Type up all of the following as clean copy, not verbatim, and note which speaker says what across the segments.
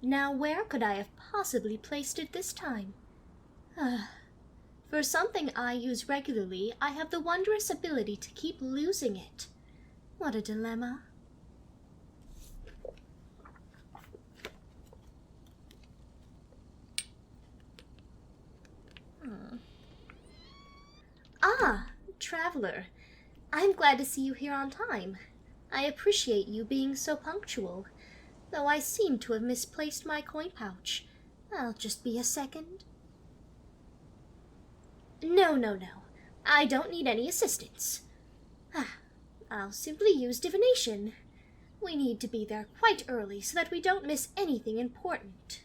Speaker 1: Now where could I have possibly placed it this time? For something I use regularly, I have the wondrous ability to keep losing it. What a dilemma. Ah, traveler. I'm glad to see you here on time. I appreciate you being so punctual, though I seem to have misplaced my coin pouch. I'll just be a second. No. I don't need any assistance. I'll simply use divination. We need to be there quite early so that we don't miss anything important.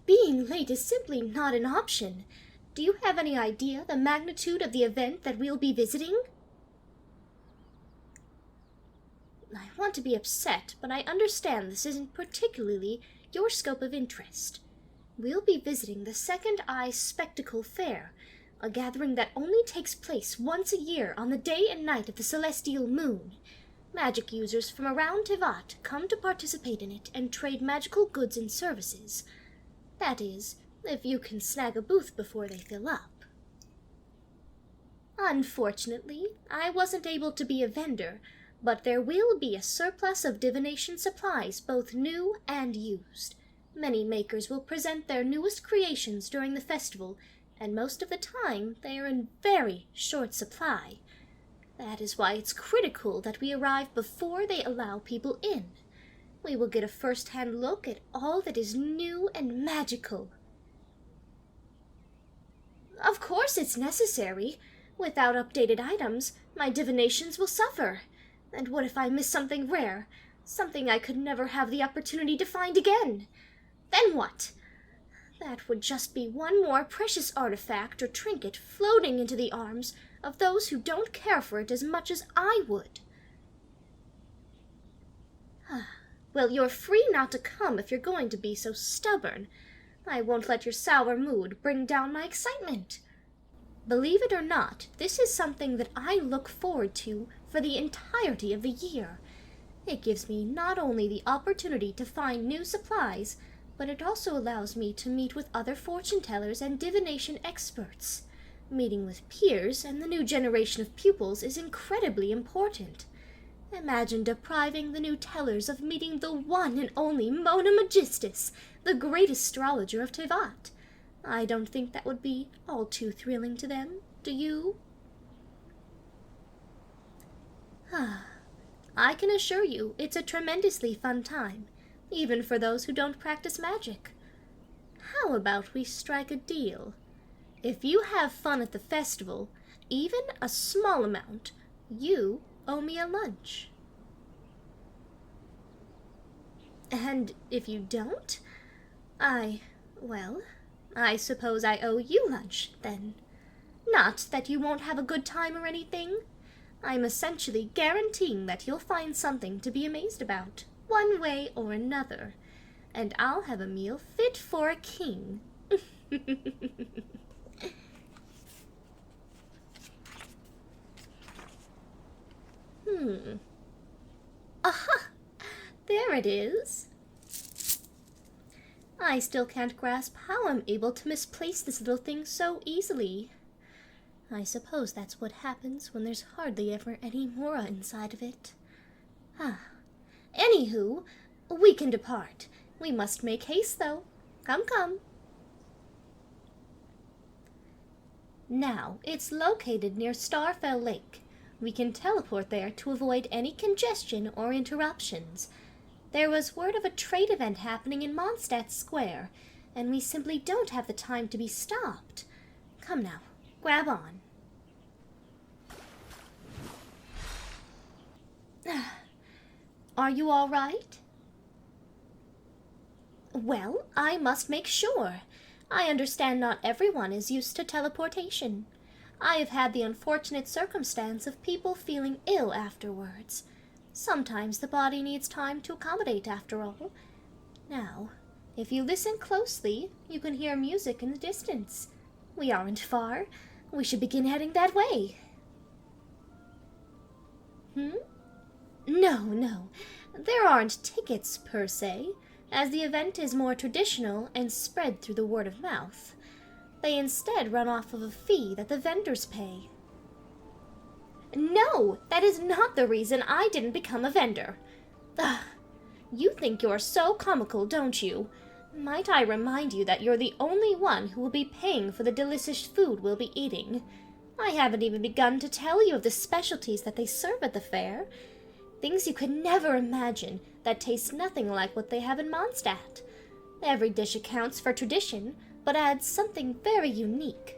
Speaker 1: Being late is simply not an option. Do you have any idea the magnitude of the event that we'll be visiting? I want to be upset, but I understand this isn't particularly your scope of interest. We'll be visiting the Second Eye Spectacle Fair, a gathering that only takes place once a year on the day and night of the celestial moon. Magic users from around Tevat come to participate in it and trade magical goods and services. That is, if you can snag a booth before they fill up. Unfortunately, I wasn't able to be a vendor, but there will be a surplus of divination supplies, both new and used. Many makers will present their newest creations during the festival, and most of the time they are in very short supply. That is why it's critical that we arrive before they allow people in. We will get a first-hand look at all that is new and magical. Of course it's necessary. Without updated items, my divinations will suffer. And what if I miss something rare? Something I could never have the opportunity to find again? Then what? That would just be one more precious artifact or trinket floating into the arms of those who don't care for it as much as I would. Well, you're free not to come if you're going to be so stubborn. I won't let your sour mood bring down my excitement. Believe it or not, this is something that I look forward to for the entirety of the year. It gives me not only the opportunity to find new supplies, but it also allows me to meet with other fortune-tellers and divination experts. Meeting with peers and the new generation of pupils is incredibly important. Imagine depriving the new tellers of meeting the one and only Mona Magistus, the great astrologer of Tevat. I don't think that would be all too thrilling to them, do you? I can assure you it's a tremendously fun time, even for those who don't practice magic. How about we strike a deal? If you have fun at the festival, even a small amount, you owe me a lunch. And if you don't, I suppose I owe you lunch, then. Not that you won't have a good time or anything. I'm essentially guaranteeing that you'll find something to be amazed about, one way or another, and I'll have a meal fit for a king. Aha! There it is. I still can't grasp how I'm able to misplace this little thing so easily. I suppose that's what happens when there's hardly ever any Mora inside of it. Anywho, we can depart. We must make haste, though. Come. Now, it's located near Starfell Lake. We can teleport there to avoid any congestion or interruptions. There was word of a trade event happening in Mondstadt Square, and we simply don't have the time to be stopped. Come now, grab on. Are you all right? Well, I must make sure. I understand not everyone is used to teleportation. I have had the unfortunate circumstance of people feeling ill afterwards. Sometimes the body needs time to accommodate, after all. Now, If you listen closely, you can hear music in the distance. We aren't far. We should begin heading that way. No. There aren't tickets, per se, as the event is more traditional and spread through the word of mouth. They instead run off of a fee that the vendors pay. No, that is not the reason I didn't become a vendor. Ugh, you think you're so comical, don't you? Might I remind you that you're the only one who will be paying for the delicious food we'll be eating? I haven't even begun to tell you of the specialties that they serve at the fair. Things you could never imagine that taste nothing like what they have in Mondstadt. Every dish accounts for tradition, but adds something very unique.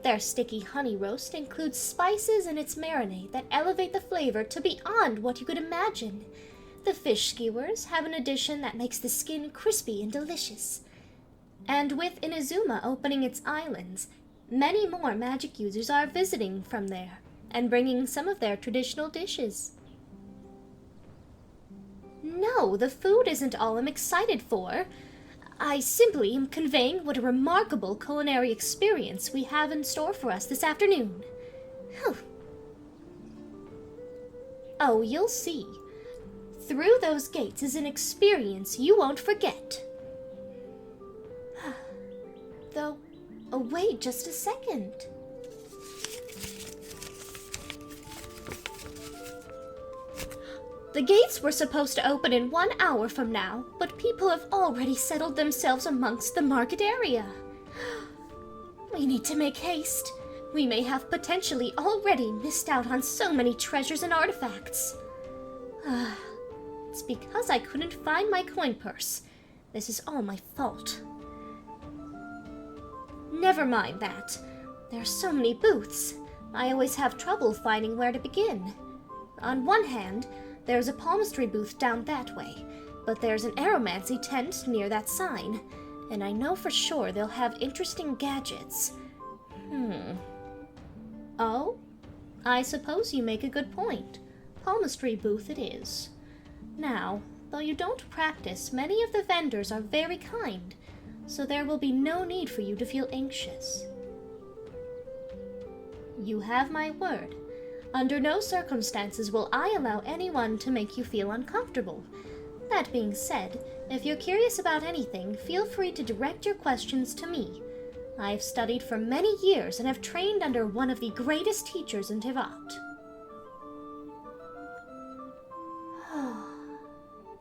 Speaker 1: Their sticky honey roast includes spices in its marinade that elevate the flavor to beyond what you could imagine. The fish skewers have an addition that makes the skin crispy and delicious. And with Inazuma opening its islands, many more magic users are visiting from there and bringing some of their traditional dishes. No, the food isn't all I'm excited for. I simply am conveying what a remarkable culinary experience we have in store for us this afternoon. Whew. Oh, you'll see. Through those gates is an experience you won't forget. Though, wait just a second. The gates were supposed to open in 1 hour from now, but people have already settled themselves amongst the market area. We need to make haste. We may have potentially already missed out on so many treasures and artifacts. It's because I couldn't find my coin purse. This is all my fault. Never mind that. There are so many booths. I always have trouble finding where to begin. On one hand, there's a palmistry booth down that way, but there's an aromancy tent near that sign, and I know for sure they'll have interesting gadgets. Oh? I suppose you make a good point. Palmistry booth it is. Now, though you don't practice, many of the vendors are very kind, so there will be no need for you to feel anxious. You have my word. Under no circumstances will I allow anyone to make you feel uncomfortable. That being said, if you're curious about anything, feel free to direct your questions to me. I've studied for many years and have trained under one of the greatest teachers in Tivat.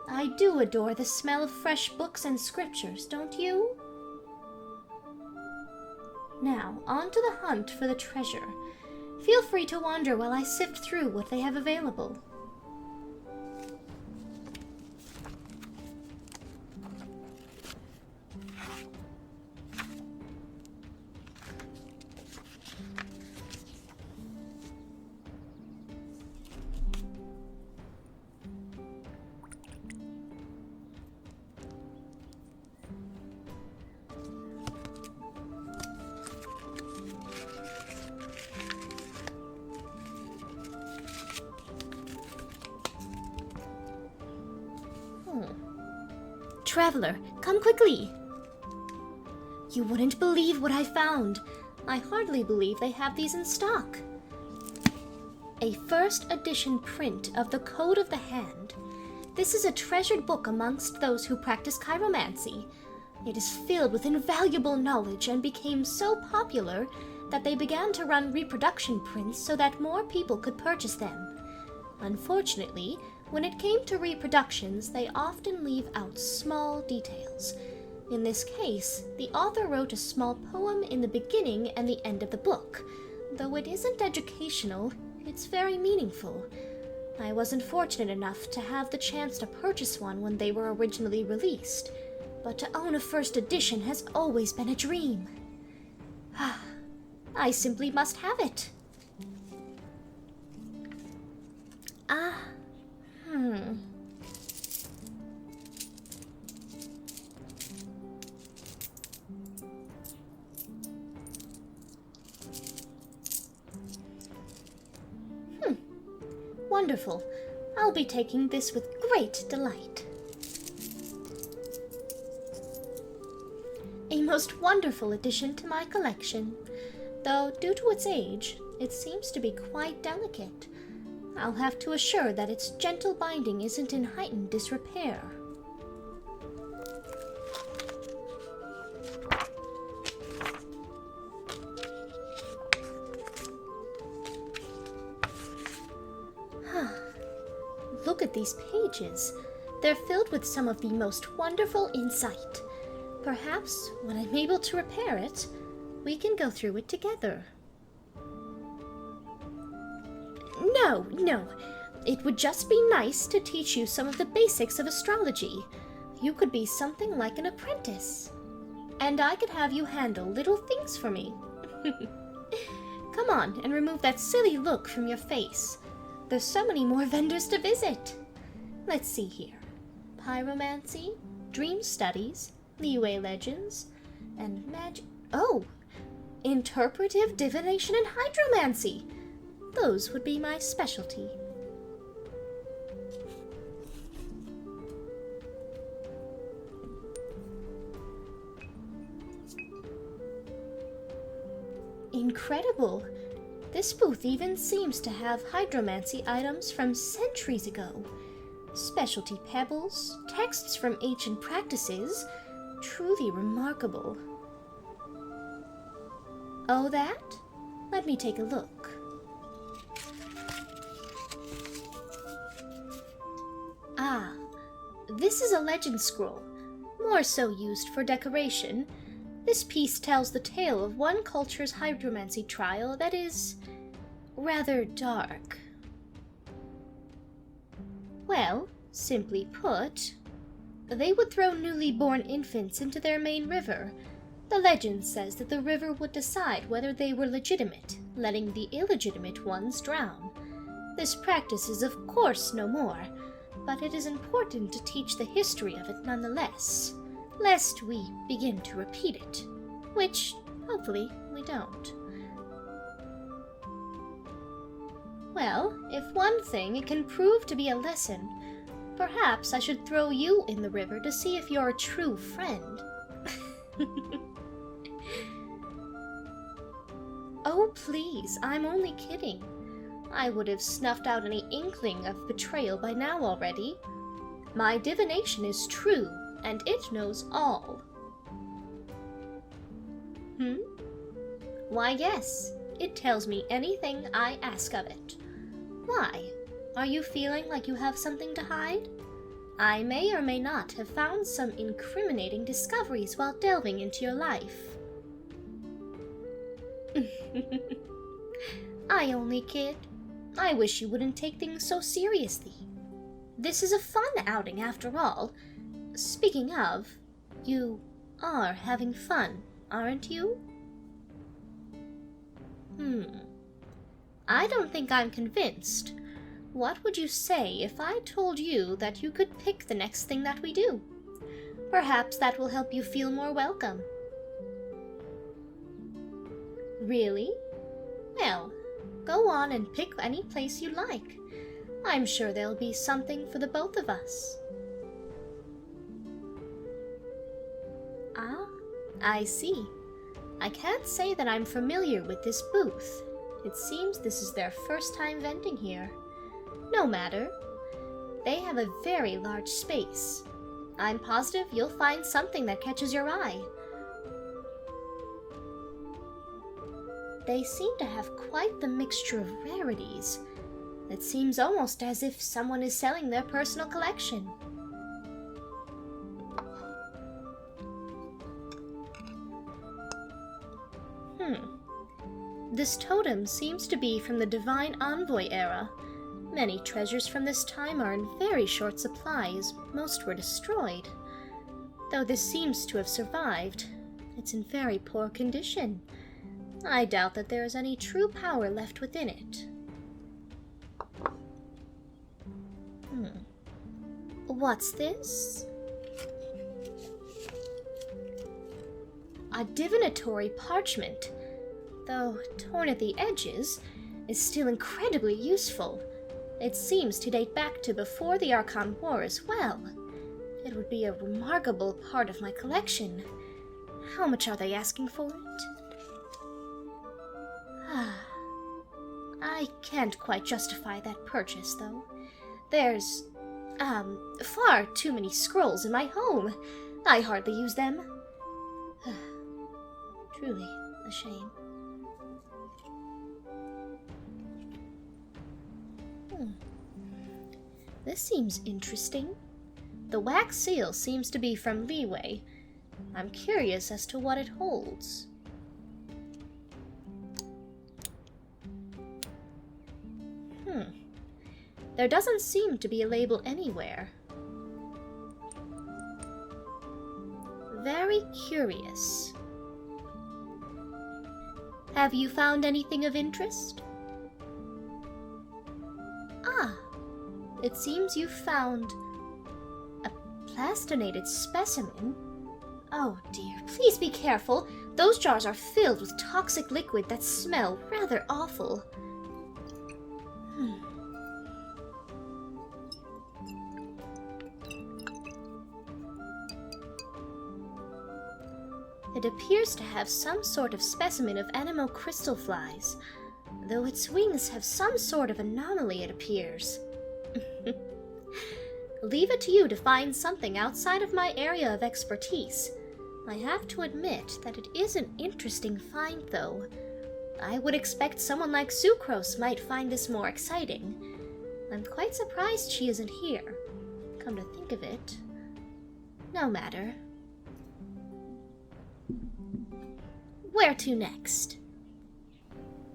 Speaker 1: I do adore the smell of fresh books and scriptures, don't you? Now, on to the hunt for the treasure. Feel free to wander while I sift through what they have available. Traveler, come quickly! You wouldn't believe what I found. I hardly believe they have these in stock. A first edition print of the Code of the Hand. This is a treasured book amongst those who practice chiromancy. It is filled with invaluable knowledge and became so popular that they began to run reproduction prints so that more people could purchase them. Unfortunately, when it came to reproductions, they often leave out small details. In this case, the author wrote a small poem in the beginning and the end of the book. Though it isn't educational, it's very meaningful. I wasn't fortunate enough to have the chance to purchase one when they were originally released, but to own a first edition has always been a dream. I simply must have it. Wonderful. I'll be taking this with great delight. most wonderful addition to my collection. Though, due to its age, it seems to be quite delicate. I'll have to assure that its gentle binding isn't in heightened disrepair. Look at these pages. They're filled with some of the most wonderful insight. Perhaps, when I'm able to repair it, we can go through it together. No. It would just be nice to teach you some of the basics of astrology. You could be something like an apprentice. And I could have you handle little things for me. Come on and remove that silly look from your face. There's so many more vendors to visit. Let's see here. Pyromancy, Dream Studies, Leeway Legends, and Interpretive Divination and Hydromancy. Those would be my specialty. Incredible! This booth even seems to have hydromancy items from centuries ago. Specialty pebbles, texts from ancient practices. Truly remarkable. Oh, that? Let me take a look. Ah, this is a legend scroll, more so used for decoration. This piece tells the tale of one culture's hydromancy trial that is rather dark. Well, simply put, they would throw newly born infants into their main river. The legend says that the river would decide whether they were legitimate, letting the illegitimate ones drown. This practice is of course no more, but it is important to teach the history of it nonetheless, lest we begin to repeat it, which, hopefully, we don't. Well, if one thing it can prove to be a lesson, perhaps I should throw you in the river to see if you're a true friend. Oh, please, I'm only kidding. I would have snuffed out any inkling of betrayal by now already. My divination is true, and it knows all. Why, yes, it tells me anything I ask of it. Why? Are you feeling like you have something to hide? I may or may not have found some incriminating discoveries while delving into your life. I only kid. I wish you wouldn't take things so seriously. This is a fun outing after all. Speaking of, you are having fun, aren't you? I don't think I'm convinced. What would you say if I told you that you could pick the next thing that we do? Perhaps that will help you feel more welcome. Really? Well, go on and pick any place you like. I'm sure there'll be something for the both of us. Ah, I see. I can't say that I'm familiar with this booth. It seems this is their first time vending here. No matter. They have a very large space. I'm positive you'll find something that catches your eye. They seem to have quite the mixture of rarities. It seems almost as if someone is selling their personal collection. This totem seems to be from the Divine Envoy era. Many treasures from this time are in very short supply, as most were destroyed. Though this seems to have survived, it's in very poor condition. I doubt that there is any true power left within it. What's this? A divinatory parchment, though torn at the edges, is still incredibly useful. It seems to date back to before the Archon War as well. It would be a remarkable part of my collection. How much are they asking for it? I can't quite justify that purchase, though. There's, far too many scrolls in my home. I hardly use them. Truly a shame. This seems interesting. The wax seal seems to be from Leeway. I'm curious as to what it holds. There doesn't seem to be a label anywhere. Very curious. Have you found anything of interest? It seems you found a plastinated specimen. Oh dear, please be careful. Those jars are filled with toxic liquid that smell rather awful. It appears to have some sort of specimen of animal crystal flies, though its wings have some sort of anomaly, it appears. Leave it to you to find something outside of my area of expertise. I have to admit that it is an interesting find, though. I would expect someone like Sucrose might find this more exciting. I'm quite surprised she isn't here. Come to think of it. No matter. Where to next?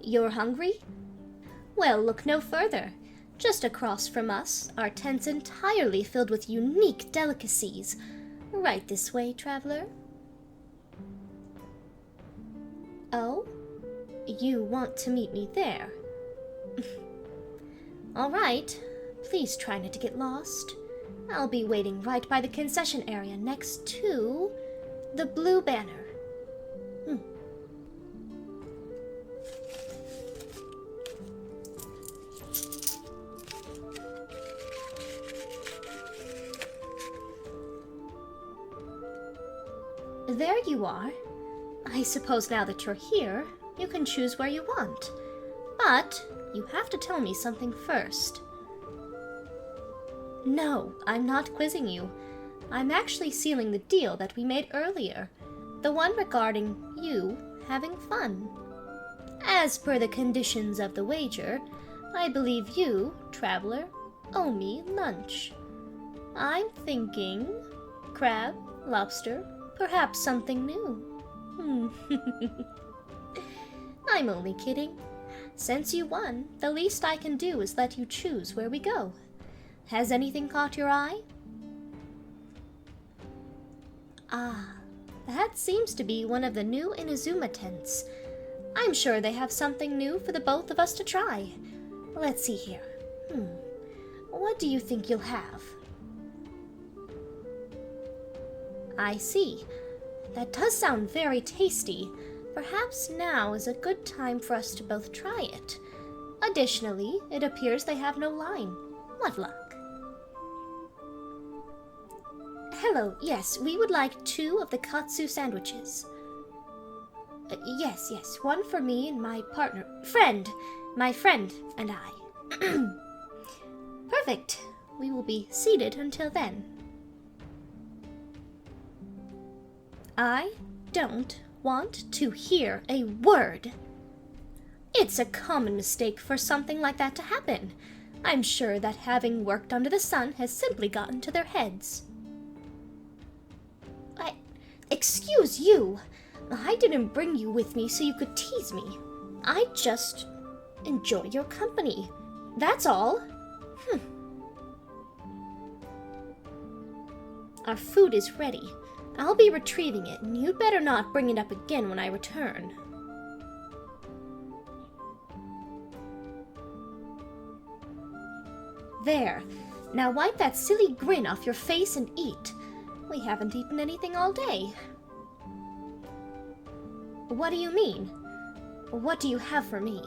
Speaker 1: You're hungry? Well, look no further. Just across from us are tents entirely filled with unique delicacies. Right this way, traveler. Oh? You want to meet me there? All right. Please try not to get lost. I'll be waiting right by the concession area next to the blue banner. There you are. I suppose now that you're here, you can choose where you want. But you have to tell me something first. No, I'm not quizzing you. I'm actually sealing the deal that we made earlier. The one regarding you having fun. As per the conditions of the wager, I believe you, traveler, owe me lunch. I'm thinking crab, lobster, perhaps something new. I'm only kidding. Since you won, the least I can do is let you choose where we go. Has anything caught your eye? That seems to be one of the new Inazuma tents. I'm sure they have something new for the both of us to try. Let's see here. What do you think you'll have? I see. That does sound very tasty. Perhaps now is a good time for us to both try it. Additionally, it appears they have no line. What luck. Hello, yes, we would like 2 of the katsu sandwiches. Yes, one for me and my partner, my friend and I. Perfect. We will be seated until then. I don't want to hear a word. It's a common mistake for something like that to happen. I'm sure that having worked under the sun has simply gotten to their heads. Excuse you. I didn't bring you with me so you could tease me. I just enjoy your company. That's all. Our food is ready. I'll be retrieving it, and you'd better not bring it up again when I return. There. Now wipe that silly grin off your face and eat. We haven't eaten anything all day. What do you mean? What do you have for me?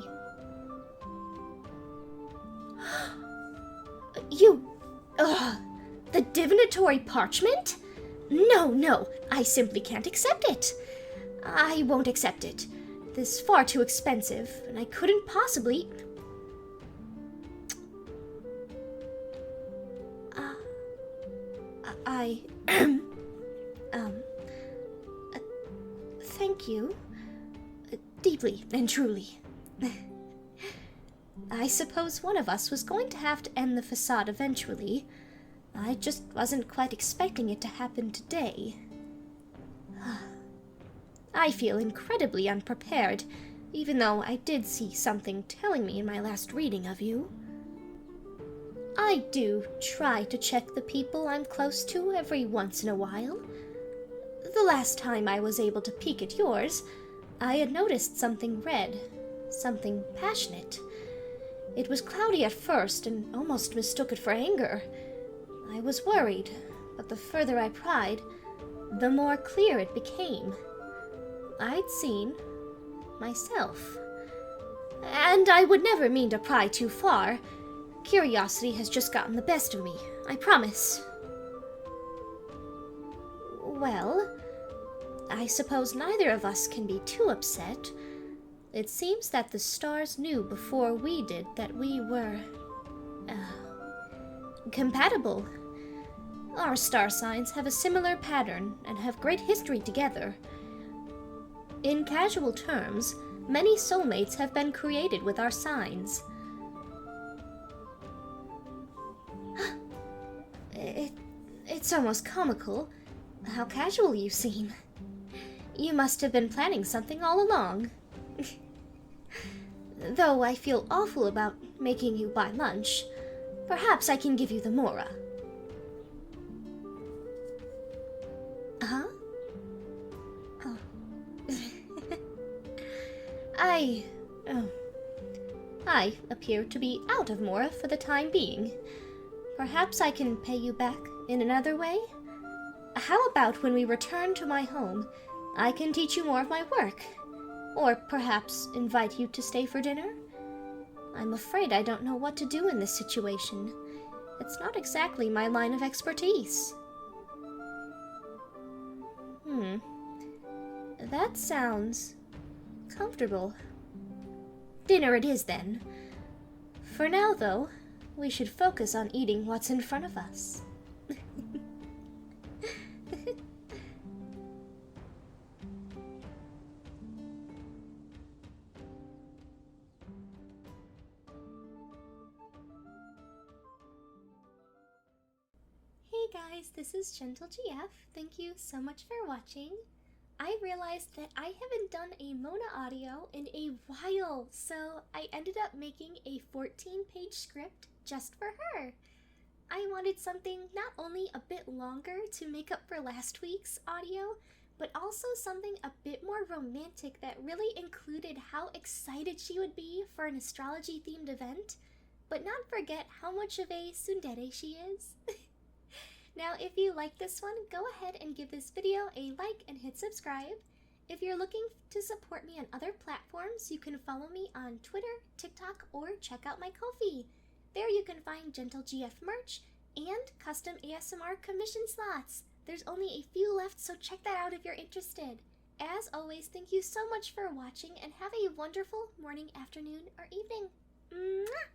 Speaker 1: The divinatory parchment? No, I simply can't accept it. I won't accept it. This is far too expensive, and I couldn't possibly... thank you. Deeply and truly. I suppose one of us was going to have to end the facade eventually. I just wasn't quite expecting it to happen today. I feel incredibly unprepared, even though I did see something telling me in my last reading of you. I do try to check the people I'm close to every once in a while. The last time I was able to peek at yours, I had noticed something red, something passionate. It was cloudy at first and almost mistook it for anger. I was worried, but the further I pried, the more clear it became. I'd seen myself. And I would never mean to pry too far. Curiosity has just gotten the best of me, I promise. Well, I suppose neither of us can be too upset. It seems that the stars knew before we did that we were... compatible. Our star signs have a similar pattern and have great history together. In casual terms, many soulmates have been created with our signs. It's almost comical how casual you seem. You must have been planning something all along. Though I feel awful about making you buy lunch, perhaps I can give you the mora. Huh? Oh. I appear to be out of mora for the time being. Perhaps I can pay you back in another way? How about when we return to my home, I can teach you more of my work? Or perhaps invite you to stay for dinner? I'm afraid I don't know what to do in this situation. It's not exactly my line of expertise. That sounds comfortable. Dinner it is, then. For now, though, we should focus on eating what's in front of us. Hey guys, this is GentleGF. Thank you so much for watching. I realized that I haven't done a Mona audio in a while, so I ended up making a 14-page script just for her. I wanted something not only a bit longer to make up for last week's audio, but also something a bit more romantic that really included how excited she would be for an astrology-themed event, but not forget how much of a tsundere she is. Now, if you like this one, go ahead and give this video a like and hit subscribe. If you're looking to support me on other platforms, you can follow me on Twitter, TikTok, or check out my Ko-fi. There you can find GentleGF merch and custom ASMR commission slots. There's only a few left, so check that out if you're interested. As always, thank you so much for watching and have a wonderful morning, afternoon, or evening. Mwah!